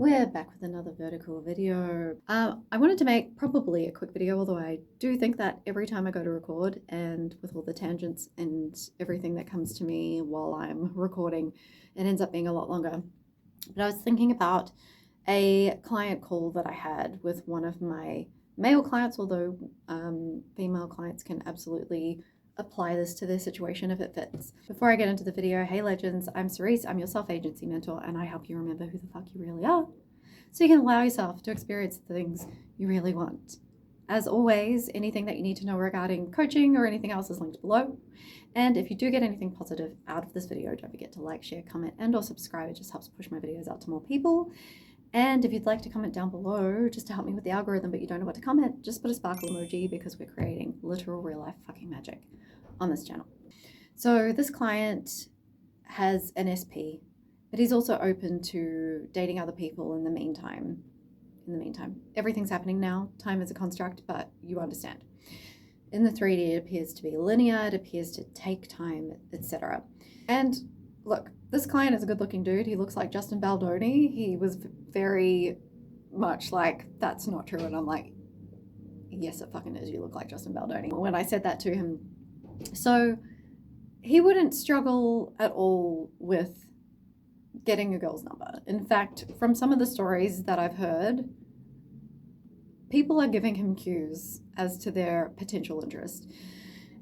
We're back with another vertical video. I wanted to make probably a quick video, although I do think that every time I go to record and with all the tangents and everything that comes to me while I'm recording, it ends up being a lot longer. But I was thinking about a client call that I had with one of my male clients, although female clients can absolutely apply this to their situation if it fits. Before I get into the video, hey legends, I'm Cerise, I'm your self-agency mentor, and I help you remember who the fuck you really are so you can allow yourself to experience the things you really want. As always, anything that you need to know regarding coaching or anything else is linked below. And if you do get anything positive out of this video, don't forget to like, share, comment, and or subscribe. It just helps push my videos out to more people. And if you'd like to comment down below just to help me with the algorithm, but you don't know what to comment, just put a sparkle emoji because we're creating literal real life fucking magic on this channel. So this client has an SP, but he's also open to dating other people in the meantime. Everything's happening now. Time is a construct, but you understand. In the 3D, it appears to be linear, it appears to take time, etc. And look, this client is a good-looking dude. He looks like Justin Baldoni. He was very much like, that's not true. And I'm like, yes, it fucking is. You look like Justin Baldoni. When I said that to him, so he wouldn't struggle at all with getting a girl's number. In fact, from some of the stories that I've heard, people are giving him cues as to their potential interest.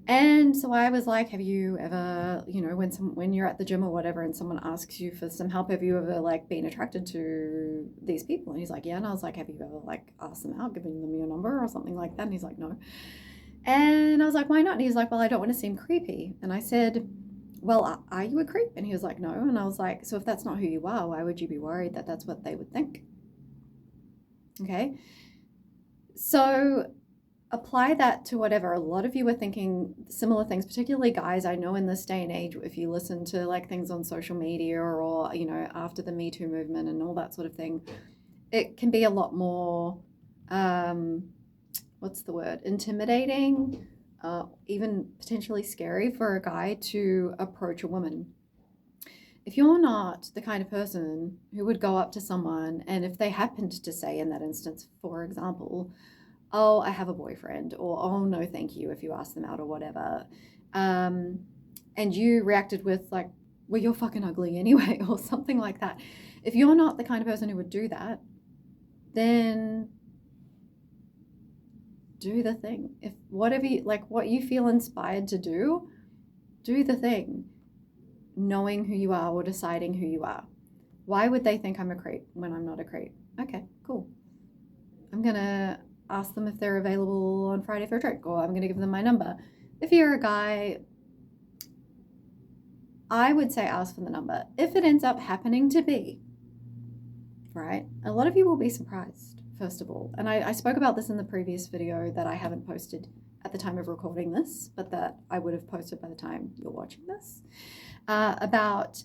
And so I was like, have you ever, when you're at the gym or whatever and someone asks you for some help, have you ever like been attracted to these people? And he's like, yeah. And I was like, have you ever like asked them out, given them your number or something like that? And he's like, no. And I was like, why not? And he's like, well, I don't want to seem creepy. And I said, well, are you a creep? And he was like, no. And I was like, so if that's not who you are, why would you be worried that that's what they would think? Okay. So apply that to whatever. A lot of you are thinking similar things, particularly guys. I know in this day and age, if you listen to like things on social media or, after the Me Too movement and all that sort of thing, it can be a lot more, intimidating, even potentially scary for a guy to approach a woman. If you're not the kind of person who would go up to someone and if they happened to say in that instance, for example, oh, I have a boyfriend, or oh, no, thank you, if you ask them out or whatever, and you reacted with like, well, you're fucking ugly anyway, or something like that. If you're not the kind of person who would do that, then do the thing. If whatever you like, what you feel inspired to do the thing, knowing who you are or deciding who you are. Why would they think I'm a creep when I'm not a creep? Okay, cool. I'm gonna ask them if they're available on Friday for a drink, or I'm gonna give them my number. If you're a guy, I would say ask for the number. If it ends up happening to be, right, a lot of you will be surprised, first of all. And I spoke about this in the previous video that I haven't posted at the time of recording this, but that I would have posted by the time you're watching this, about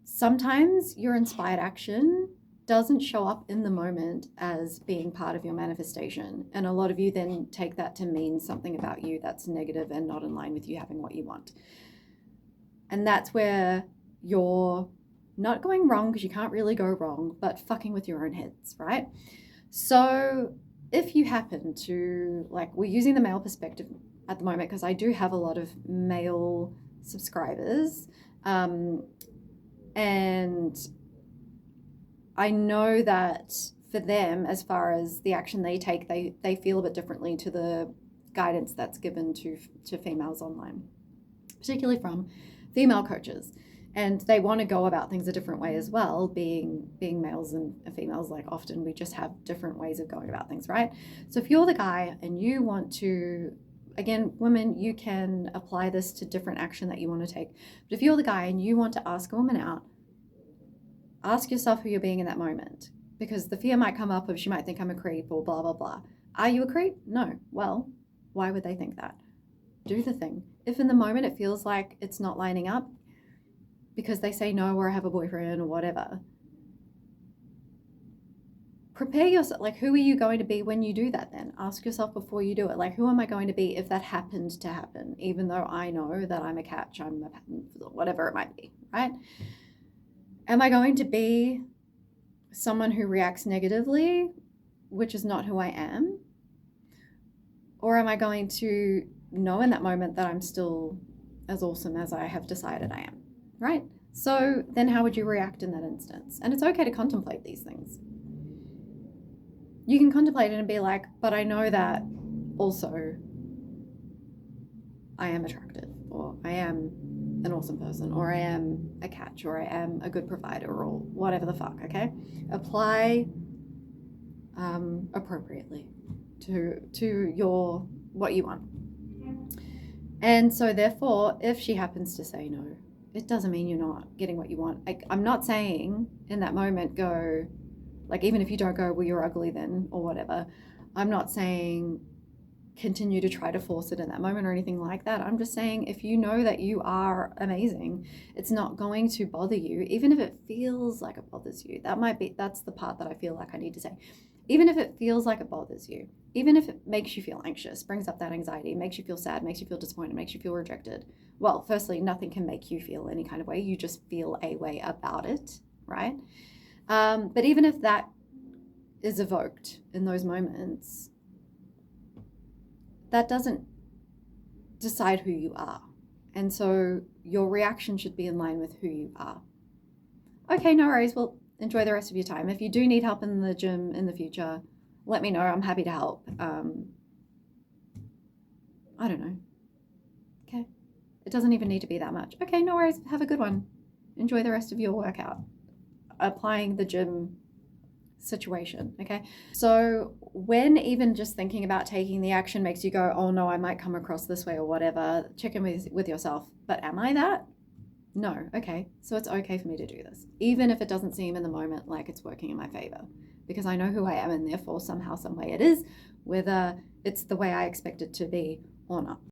sometimes your inspired action doesn't show up in the moment as being part of your manifestation. And a lot of you then take that to mean something about you that's negative and not in line with you having what you want. And that's where you're not going wrong, because you can't really go wrong, but fucking with your own heads, right? So if you happen to, like, we're using the male perspective at the moment because I do have a lot of male subscribers, and I know that for them, as far as the action they take, they feel a bit differently to the guidance that's given to females online, particularly from female coaches. And they want to go about things a different way as well, being males and females. Like, often we just have different ways of going about things, right? So if you're the guy and you want to, again, women, you can apply this to different action that you want to take. But if you're the guy and you want to ask a woman out, ask yourself who you're being in that moment, because the fear might come up of she might think I'm a creep or blah, blah, blah. Are you a creep? No. Well, why would they think that? Do the thing. If in the moment it feels like it's not lining up because they say no, or I have a boyfriend or whatever, prepare yourself. Like, who are you going to be when you do that then? Ask yourself before you do it. Like, who am I going to be if that happened to happen? Even though I know that I'm a catch, I'm a whatever it might be, right? Am I going to be someone who reacts negatively, which is not who I am? Or am I going to know in that moment that I'm still as awesome as I have decided I am, right? So then how would you react in that instance? And it's okay to contemplate these things. You can contemplate it and be like, but I know that also I am attractive, or I am an awesome person, or I am a catch, or I am a good provider, or whatever the fuck, okay? Apply appropriately to your what you want. And so therefore, if she happens to say no, it doesn't mean you're not getting what you want. I'm not saying in that moment go, like, even if you don't go, well, you're ugly then, or whatever. I'm not saying continue to try to force it in that moment or anything like that. I'm just saying, if you know that you are amazing, it's not going to bother you, even if it feels like it bothers you. That's the part that I feel like I need to say. Even if it feels like it bothers you, even if it makes you feel anxious, brings up that anxiety, makes you feel sad, makes you feel disappointed, makes you feel rejected. Well, firstly, nothing can make you feel any kind of way. You just feel a way about it, right? But even if that is evoked in those moments, that doesn't decide who you are. And so your reaction should be in line with who you are. Okay, no worries. Well, enjoy the rest of your time. If you do need help in the gym in the future, let me know. I'm happy to help. I don't know. Okay. It doesn't even need to be that much. Okay, no worries. Have a good one. Enjoy the rest of your workout. Applying the gym situation, okay? So when even just thinking about taking the action makes you go, oh no, I might come across this way or whatever, check in with yourself. But am I that? No. Okay. So it's okay for me to do this, even if it doesn't seem in the moment like it's working in my favor, because I know who I am, and therefore somehow, some way it is, whether it's the way I expect it to be or not.